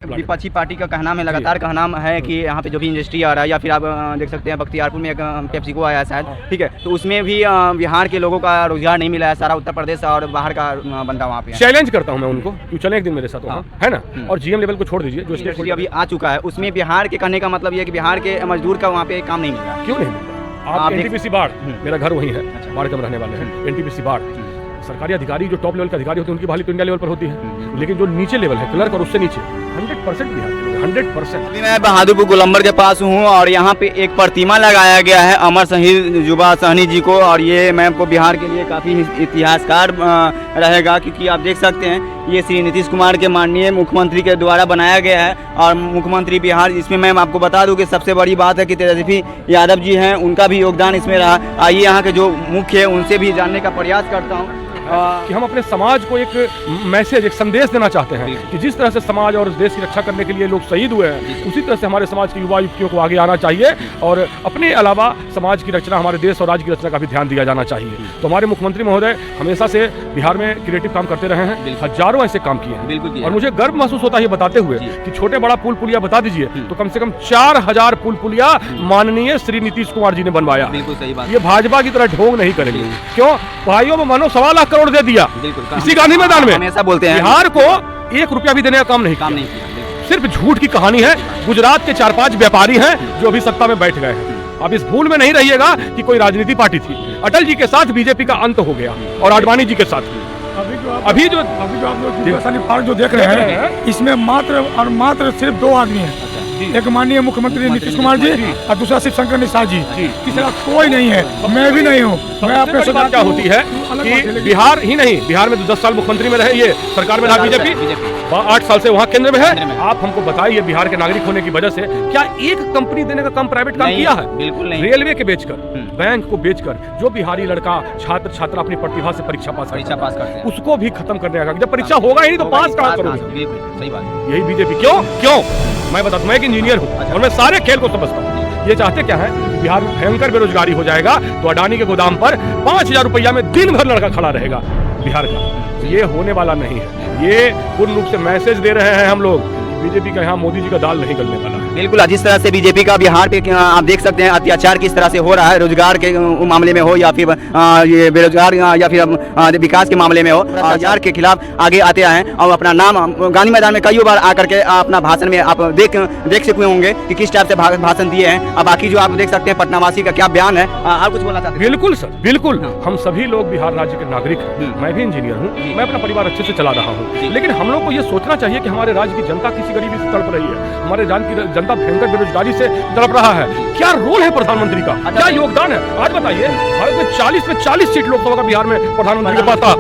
विपक्षी पार्टी का कहना है, लगातार कहना है कि यहाँ पे जो भी इंडस्ट्री आ रहा है, या फिर आप देख सकते हैं बख्तियारपुर में एक पेप्सिको आया है शायद, ठीक है, तो उसमें भी बिहार के लोगों का रोजगार नहीं मिला है, सारा उत्तर प्रदेश और बाहर का बंदा वहाँ पे। चैलेंज करता हूँ मैं उनको, क्यों चले एक दिन मेरे साथ वहाँ, है ना। और जीएम लेवल को छोड़ दीजिए, जो इंडस्ट्री अभी आ चुका है, उसमें बिहार के कहने का मतलब ये कि बिहार के मजदूर का वहाँ पे काम नहीं मिल रहा। क्यों नहीं मिल रहा? आप एनटीपीसी बाढ़, मेरा घर वहीं है, बाढ़ के हम रहने वाले हैं। एनटीपीसी बाढ़, सरकारी अधिकारी जो टॉप लेवल के अधिकारी होते हैं उनकी बहाली तो इंडिया लेवल पर होती है, लेकिन जो नीचे लेवल है क्लर्क और उससे नीचे 100% बिहार 100%। अभी मैं बहादुरपुर गोलंबर के पास हूँ और यहाँ पे एक प्रतिमा लगाया गया है अमर शहीद युवा सहनी जी को, और ये मैं आपको बिहार के लिए काफ़ी इतिहासकार रहेगा, क्योंकि आप देख सकते हैं ये श्री नीतीश कुमार के माननीय मुख्यमंत्री के द्वारा बनाया गया है, और मुख्यमंत्री बिहार, इसमें मैं आपको बता दूं कि सबसे बड़ी बात है कि तेजस्वी यादव जी हैं, उनका भी योगदान इसमें रहा। आइए यहाँ के जो मुख्य है उनसे भी जानने का प्रयास करता हूँ कि हम अपने समाज को एक मैसेज, एक संदेश देना चाहते हैं कि जिस तरह से समाज और देश की रक्षा करने के लिए लोग शहीद हुए हैं, उसी तरह से हमारे समाज के युवा युवतियों को आगे आना चाहिए, और अपने अलावा समाज की रचना, हमारे देश और राज्य की रचना का भी ध्यान दिया जाना चाहिए। तो हमारे मुख्यमंत्री महोदय हमेशा से बिहार में क्रिएटिव काम करते रहे हैं, हजारों ऐसे काम किए हैं, और मुझे गर्व महसूस होता है ये बताते हुए कि छोटे बड़ा पुल पुलिया बता दीजिए तो कम से कम 4000 पुल पुलिया माननीय श्री नीतीश कुमार जी ने बनवाया। ये भाजपा की तरह ढोंग नहीं करेंगे। क्यों? भाइयों में मानो 1.25 लाख करोड़ दे दिया इसी गांधी मैदान में। हमेशा बोलते हैं बिहार को 1 रुपया भी देने का काम नहीं किया। सिर्फ झूठ की कहानी है। गुजरात के 4-5 व्यापारी हैं जो अभी सत्ता में बैठ गए हैं। अब इस भूल में नहीं रहिएगा कि कोई राजनीति पार्टी थी। अटल जी के साथ बीजेपी का अंत हो गया, और आडवाणी जी के साथ अभी जो आप लोग जो देख रहे हैं, इसमें मात्र और मात्र सिर्फ 2 आदमी हैं। एक माननीय मुख्यमंत्री नीतीश कुमार जी और दूसरा शिव शंकर निषाद जी, तीसरा कोई नहीं है, मैं भी नहीं हूँ। मैं अपने बात क्या होती है कि बिहार ही नहीं, बिहार में तो 10 साल मुख्यमंत्री में रहे, ये सरकार में रहा बीजेपी, 8 साल से वहाँ केंद्र में है। आप हमको बताइए, बिहार के नागरिक होने की वजह से क्या एक कंपनी देने का काम प्राइवेट काम किया है? बिल्कुल नहीं। रेलवे के बेचकर, बैंक को बेचकर, जो बिहारी लड़का छात्र छात्रा अपनी प्रतिभा से परीक्षा पास करते हैं, उसको भी खत्म करने का। जब परीक्षा होगा ही नहीं तो पास कहाँ करोगे? सही बात। यही बीजेपी। क्यों? मैं बताता हूँ, मैं एक इंजीनियर हूँ और मैं सारे खेल को समझता हूँ। ये चाहते क्या है? बिहार में भयंकर बेरोजगारी हो जाएगा तो अडानी के गोदाम पर 5000 रुपया में दिन भर लड़का खड़ा रहेगा बिहार का। ये होने वाला नहीं है। ये पूर्ण रूप से मैसेज दे रहे हैं हम लोग, बीजेपी का यहाँ मोदी जी का दाल नहीं गलने वाला है। बिल्कुल, जिस तरह से बीजेपी का बिहार पे आप देख सकते हैं अत्याचार किस तरह से हो रहा है, रोजगार के मामले में हो या फिर ये बेरोजगार या फिर विकास के मामले में हो, अत्याचार के खिलाफ आगे आते हैं और अपना नाम गांधी मैदान में कई बार आकर के अपना भाषण में आप देख सके होंगे कि किस टाइप से भाषण दिए हैं। अब बाकी जो आप देख सकते हैं पटनावासी का क्या बयान है, आप कुछ बोलना चाहते हैं? बिल्कुल सर, बिल्कुल। हम सभी लोग बिहार राज्य के नागरिक हैं। मैं भी इंजीनियर हूँ, मैं अपना परिवार अच्छे से चला रहा हूँ, लेकिन हम लोग को ये सोचना चाहिए कि हमारे राज्य की जनता किसी गरीबी से तड़प रही है, हमारे जनता भयंकर बेरोजगारी से तड़प रहा है। क्या रोल है प्रधानमंत्री का? क्या योगदान है? आज बताइए, भारत में 40 में 40 सीट लोकसभा का बिहार में प्रधानमंत्री के पास था।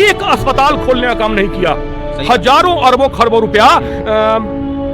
एक अस्पताल खोलने का काम नहीं किया। हजारों अरबों खरबों रुपया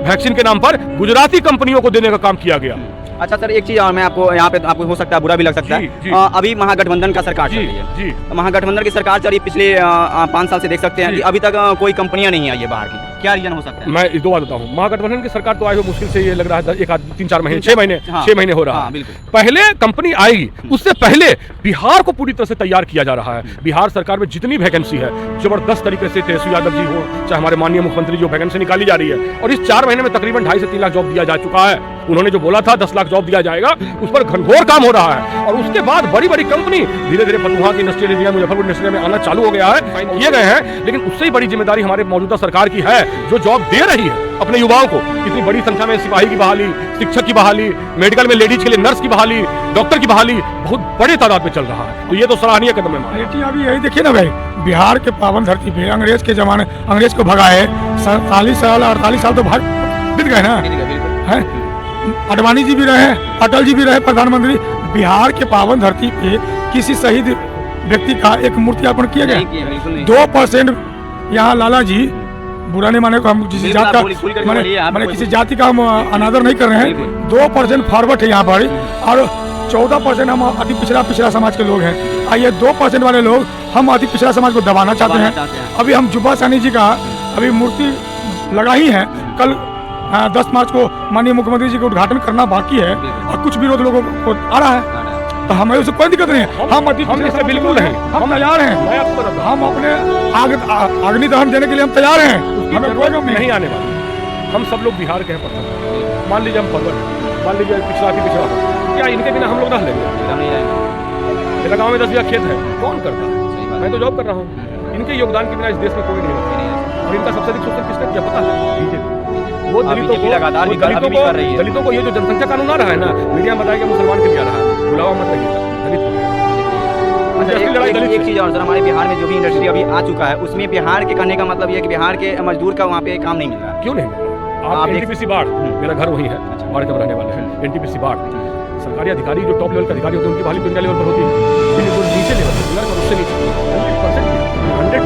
वैक्सीन के नाम पर गुजराती कंपनियों को देने का काम किया गया। अच्छा सर, एक चीज और मैं आपको यहाँ पे आपको हो सकता है बुरा भी लग सकता है, अभी महागठबंधन का सरकार चल रही है। महागठबंधन की सरकार चल रही पिछले 5 साल से देख सकते हैं कि अभी तक कोई कंपनियां नहीं आई है बाहर की। क्या रीजन हो सकता है? मैं 2 बात बताता हूँ। महागठबंधन की सरकार तो आई हो मुश्किल से, ये लग रहा है 3-4 महीने, 6 महीने हो रहा है। पहले कंपनी आएगी, उससे पहले बिहार को पूरी तरह से तैयार किया जा रहा है। बिहार सरकार में जितनी वैकेंसी है, जबरदस्त तरीके से तेजस्वी यादव जी हो, चाहे हमारे माननीय मुख्यमंत्री, जो वैकेंसी निकाली जा रही है, और इस 4 महीने में तकरीबन 2.5 से 3 लाख जॉब दिया जा चुका है। उन्होंने जो बोला था 10 लाख जॉब दिया जाएगा, उस पर घनघोर काम हो रहा है। और उसके बाद बड़ी बड़ी कंपनी धीरे धीरे फतुहा की इंडस्ट्रियल एरिया, मुजफ्फरपुर इंडस्ट्रियल में आना चालू हो गया है, किए गए हैं। लेकिन उससे ही बड़ी जिम्मेदारी हमारे मौजूदा सरकार की है, जो जॉब दे रही है अपने युवाओं को। इतनी बड़ी संख्या में सिपाही की बहाली, शिक्षक की बहाली, मेडिकल में लेडीज के लिए नर्स की बहाली, डॉक्टर की बहाली बहुत बड़े तादाद में चल रहा है। तो ये तो सराहनीय कदम है। अभी यही देखिए ना भाई, बिहार के पावन धरती पे अंग्रेज के जमाने, अंग्रेज को भगाए 47 साल 48 साल तो बीत गए ना। अडवाणी जी भी रहे, अटल जी भी रहे प्रधानमंत्री। बिहार के पावन धरती पे किसी शहीद व्यक्ति का एक मूर्ति अर्पण किया गया। 2% यहाँ लाला जी, बुरा नहीं माने को, हम किसी जात का मैंने किसी जाति का हम अनादर नहीं कर रहे हैं। 2% फॉरवर्ड है यहाँ पर, और 14% हम अति पिछड़ा समाज के लोग हैं। आइए 2% वाले लोग हम अति पिछड़ा समाज को दबाना चाहते हैं। अभी हम युवा सहनी जी का अभी मूर्ति लगा ही है। कल 10 मार्च को माननीय मुख्यमंत्री जी को उद्घाटन करना बाकी है, और कुछ विरोध लोगों को आ रहा है। तो हमें उससे कोई दिक्कत नहीं है। हम इससे बिल्कुल नहीं, हम तैयार हैं। हम अपने अग्नि दहन देने के लिए हम तैयार हैं। हमें कोई नहीं आने वाला। हम सब लोग बिहार के हैं प्रथम, मान लीजिए हम फॉरवर्ड हैं, मान लीजिए पिछड़ा की पिछड़ा हो, क्या इनके बिना हम लोग रह लेंगे? मेरा गाँव में 10 बीघा खेत है, कौन करता है? मैं तो जॉब कर रहा हूँ। इनके योगदान के बिना इस देश में कोई नहीं है। और इनका सबसे अधिक शोषण किसने किया पता है? बीजेपी। वो दलितों को ये जो जनसंख्या कानून आ रहा है ना, मीडिया में बताया कि मुसलमान के लिए आ रहा है, बुलावा मत रहिएगा, दलित को। एक चीज़ और सर, हमारे बिहार में जो भी इंडस्ट्री अभी आ चुका है उसमें बिहार के कहने का मतलब ये है कि बिहार के मजदूर का वहाँ पे काम नहीं मिल रहा है। क्यों नहीं मिल रहा? आप एनटीपीसी बाढ़, मेरा घर वहीं है, बाढ़ के रहने वाले हैं। एनटीपीसी बाढ़, सरकारी अधिकारी जो टॉप लेवल के अधिकारी होते हैं उनकी बहाली तो इंडिया लेवल पर होती है, लेकिन जो नीचे लेवल पर उससे नीचे 100%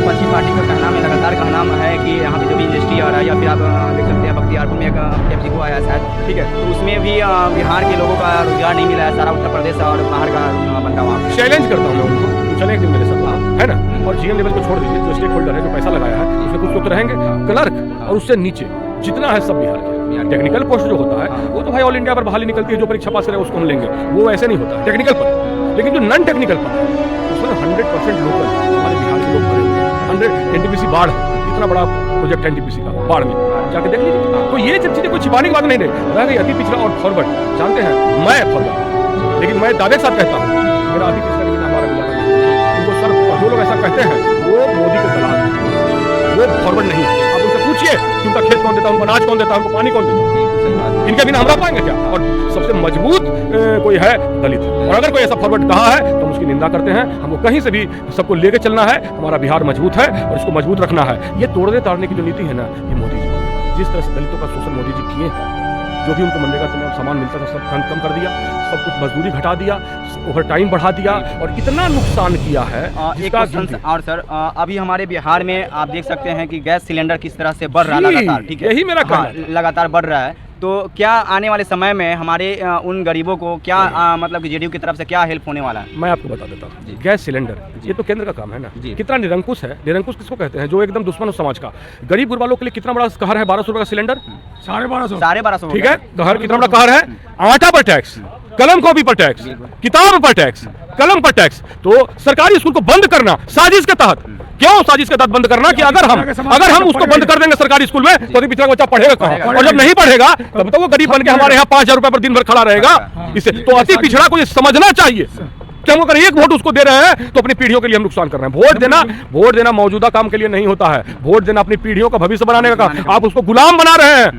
पश्चिम पार्टी का कहना है, लगातार कहना है कि यहाँ पे जो भी इंडस्ट्री आ रहा है, या फिर आप देख सकते हैं बख्तियारपुर में एक PepsiCo आया शायद, ठीक है, तो उसमें भी बिहार के लोगों का रोजगार नहीं मिला है, सारा उत्तर प्रदेश और बाहर का बंदा वहाँ पे। चैलेंज करता हूँ मैं उनको, चले एक दिन मेरे साथ, है ना? और GM लेवल को छोड़ दीजिए, जो स्टेक होल्डर है, जो पैसा लगाया है, उसमें कुछ लोग तो रहेंगे, क्लर्क और उससे नीचे जितना है सब बिहार के। टेक्निकल पोस्ट जो होता है वो तो भाई ऑल इंडिया पर बहाली निकलती है, जो परीक्षा पास करे उसको हम लेंगे, वो ऐसे नहीं होता टेक्निकल पर। लेकिन जो नॉन टेक्निकल पर है उसमें 100% लोकल हमारे बिहार के लोग भरे हुए हैं। 100 एनटीपीसी बाढ़, इतना बड़ा प्रोजेक्ट एनटीपीसी का बाढ़ में जाके देख लीजिए। तो ये चीजें कोई छिपाने की बात नहीं रह गई। अति पिछड़ा और फॉरवर्ड जानते हैं, मैं फॉरवर्ड, लेकिन मैं दावे के साथ कहता हूँ मेरा अति पिछड़ा लेकिन हमारा गुजारा नहीं। उनको सर जो लोग ऐसा कहते हैं वो मोदी के दलाल हैं, वो फॉरवर्ड नहीं है। आप उनसे पूछिए कि उनका खेत कौन देता है, उनको अनाज कौन देता है, उनको पानी कौन देता है? इनके बिना हम रह पाएंगे क्या? और सबसे मजबूत कोई है दलित, और अगर कोई ऐसा फॉरवर्ड कहा है तो हम उसकी निंदा करते हैं। हमको कहीं से भी सबको लेके चलना है, हमारा बिहार मजबूत है और इसको मजबूत रखना है। ये तोड़ने ताड़ने की जो नीति है ना, ये मोदी जी की। जिस तरह से दलितों का शोषण मोदी जी किए हैं, जो भी उनको मनरेगा का सामान मिलता था सब कम कर दिया, सब कुछ मजदूरी घटा दिया, ओवर टाइम बढ़ा दिया और इतना नुकसान किया है। और सर अभी हमारे बिहार में आप देख सकते हैं कि गैस सिलेंडर किस तरह से बढ़ रहा है लगातार, ठीक है, यही मेरा कहना लगातार बढ़ रहा है। तो क्या आने वाले समय में हमारे उन गरीबों को क्या मतलब कि जेडीयू की तरफ से क्या हेल्प होने वाला है? मैं आपको बता देता हूँ। गैस सिलेंडर ये तो केंद्र का काम है ना, कितना निरंकुश है। निरंकुश किसको कहते हैं? जो एकदम दुश्मन समाज का। गरीब गुरबा लोग के लिए कितना बड़ा कहर है? 1200 रुपए का सिलेंडर, 1250, ठीक है। कहर कितना बड़ा कहर है? आटा पर टैक्स, कलम कॉपी पर टैक्स, किताब पर टैक्स, कलम पर टैक्स। तो सरकारी स्कूल को बंद करना साजिश के तहत, क्यों साजिश के तहत बंद करना? कि अगर हम उसको बंद कर देंगे सरकारी स्कूल में तो पिछड़ा बच्चा पढ़ेगा कहाँ? और जब नहीं पढ़ेगा तब तो वो गरीब बन के हमारे यहाँ 5000 रुपए पर दिन भर खड़ा रहेगा। इससे तो अति पिछड़ा को ये समझना चाहिए कि हम अगर एक वोट उसको दे रहे हैं तो अपनी पीढ़ियों के लिए हम नुकसान कर रहे हैं। वोट देना मौजूदा काम के लिए नहीं होता है, वोट देना अपनी पीढ़ियों का भविष्य बनाने का काम। आप उसको गुलाम बना रहे हैं।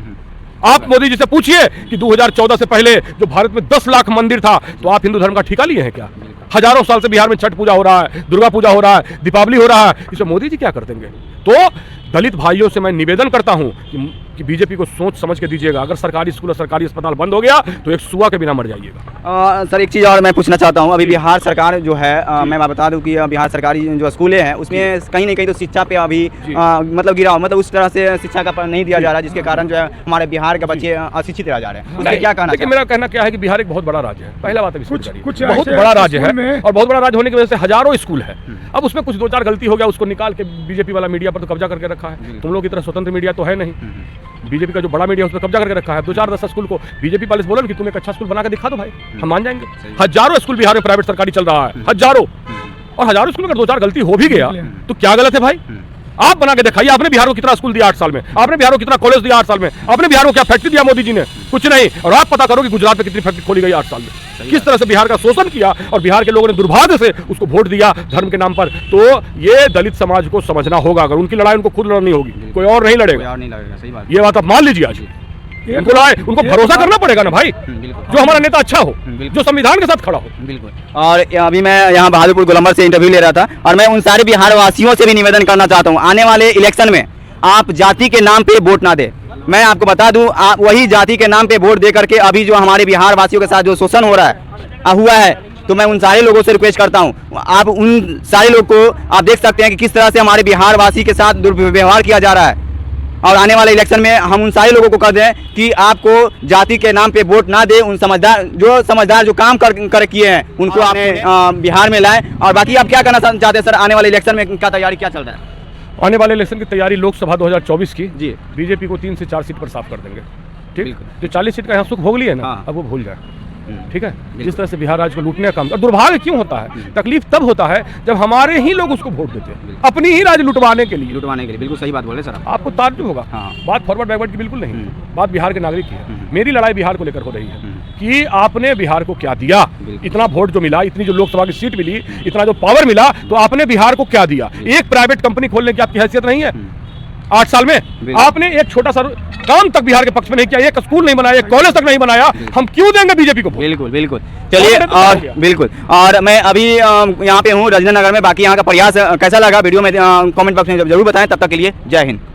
आप मोदी जी से पूछिए कि 2014 से पहले जो भारत में 10 लाख मंदिर था, तो आप हिंदू धर्म का ठिका लिए हैं क्या? हजारों साल से बिहार में छठ पूजा हो रहा है, दुर्गा पूजा हो रहा है, दीपावली हो रहा है, इसमें मोदी जी क्या कर देंगे? तो दलित भाइयों से मैं निवेदन करता हूं कि बीजेपी को सोच समझ के दीजिएगा। अगर सरकारी स्कूल और सरकारी अस्पताल बंद हो गया तो एक सुआ के बिना मर जाइएगा। सर एक चीज़ और मैं पूछना चाहता हूं, अभी बिहार सरकार जो है मैं बता दूं कि बिहार सरकारी जो स्कूलें हैं उसमें कहीं ना कहीं तो शिक्षा पे अभी मतलब गिराव, मतलब उस तरह से शिक्षा का नहीं दिया जा रहा है, जिसके कारण जो है हमारे बिहार के बच्चे अशिक्षित रह जा रहे हैं। उसमें क्या कहना? लेकिन मेरा कहना क्या है कि बिहार एक बहुत बड़ा राज्य है। पहला बात है बहुत बड़ा राज्य है और बहुत बड़ा राज्य होने की वजह से हजारों स्कूल है। अब उसमें कुछ 2-4 गलती हो गया, उसको निकाल के बीजेपी वाला मीडिया पर तो कब्जा करके रखा है। तुम लोग की तरह स्वतंत्र मीडिया तो है नहीं, बीजेपी का जो बड़ा मीडिया उस पर कब्जा करके रखा है। 2-4-10 स्कूल को बीजेपी वाले बोलो कि तुम एक अच्छा स्कूल बना के दिखा दो भाई, हम मान जाएंगे। हजारों स्कूल बिहार में प्राइवेट सरकारी चल रहा है, हजारों, और हजारों स्कूल में अगर 2-4 गलती हो भी गया तो क्या गलत है भाई? आप बना के दिखाइए। आपने बिहार को कितना स्कूल दिया 8 साल में? आपने बिहार को कितना कॉलेज दिया 8 साल में? आपने बिहार को क्या फैक्ट्री दिया मोदी जी ने? कुछ नहीं। और आप पता करो कि गुजरात में कितनी फैक्ट्री खोली गई 8 साल में, किस तरह से बिहार का शोषण किया और बिहार के लोगों ने दुर्भाग्य से उसको वोट दिया धर्म के नाम पर। तो ये दलित समाज को समझना होगा। अगर उनकी लड़ाई उनको खुद लड़नी होगी, कोई और नहीं लड़ेगा। सही बात, ये बात आप मान लीजिए। आज उनको भरोसा करना पड़ेगा ना भाई, जो हमारा नेता अच्छा हो, जो संविधान के साथ खड़ा हो। बिल्कुल। और अभी मैं यहाँ बहादुरपुर गोलंबर से इंटरव्यू ले रहा था और मैं उन सारे बिहार वासियों से भी निवेदन करना चाहता हूँ, आने वाले इलेक्शन में आप जाति के नाम पे वोट ना दे। मैं आपको बता दूं, आप वही जाति के नाम पे वोट दे करके अभी जो हमारे बिहार वासियों के साथ जो शोषण हो रहा है हुआ है, तो मैं उन सारे लोगों से रिक्वेस्ट करता हूं, आप उन सारे लोग को आप देख सकते हैं कि किस तरह से हमारे बिहार वासी के साथ दुर्व्यवहार किया जा रहा है। और आने वाले इलेक्शन में हम उन सारे लोगों को कह दें कि आपको जाति के नाम पे वोट ना दे। उन समझदार जो काम कर किए हैं उनको आपने बिहार में लाए। और बाकी आप क्या करना चाहते हैं सर, आने वाले इलेक्शन में क्या तैयारी क्या चल रहा है? आने वाले इलेक्शन की तैयारी लोकसभा 2024 की जी, बीजेपी को 3 से 4 सीट पर साफ कर देंगे। ठीक, जो 40 सीट का यहाँ सुख भोग लिए ना, अब वो भूल जाए। ठीक है, जिस तरह से बिहार राज्य को लूटने का काम, और दुर्भाग्य क्यों होता है, तकलीफ तब होता है जब हमारे ही लोग उसको वोट देते हैं अपनी ही राज्य लुटवाने के लिए। बिल्कुल सही बात बोले सर आप। आपको ताज्जुब होगा, बात फॉरवर्ड बैकवर्ड की बिल्कुल नहीं, बात बिहार के नागरिक की है। मेरी लड़ाई बिहार को लेकर हो रही है कि आपने बिहार को क्या दिया, इतना वोट जो मिला, इतनी जो लोकसभा की सीट मिली, इतना जो पावर मिला, तो आपने बिहार को क्या दिया। एक प्राइवेट कंपनी खोलने की आपकी हैसियत नहीं है 8 साल में। आपने एक छोटा सा काम तक बिहार के पक्ष में नहीं किया, एक स्कूल नहीं बनाया, एक कॉलेज तक नहीं बनाया, हम क्यों देंगे बीजेपी को? बिल्कुल बिल्कुल। चलिए, और बिल्कुल, और मैं अभी यहाँ पे हूँ रजनीनगर में। बाकी यहाँ का प्रयास कैसा लगा वीडियो में कमेंट बॉक्स में जरूर बताएं। तब तक के लिए जय हिंद।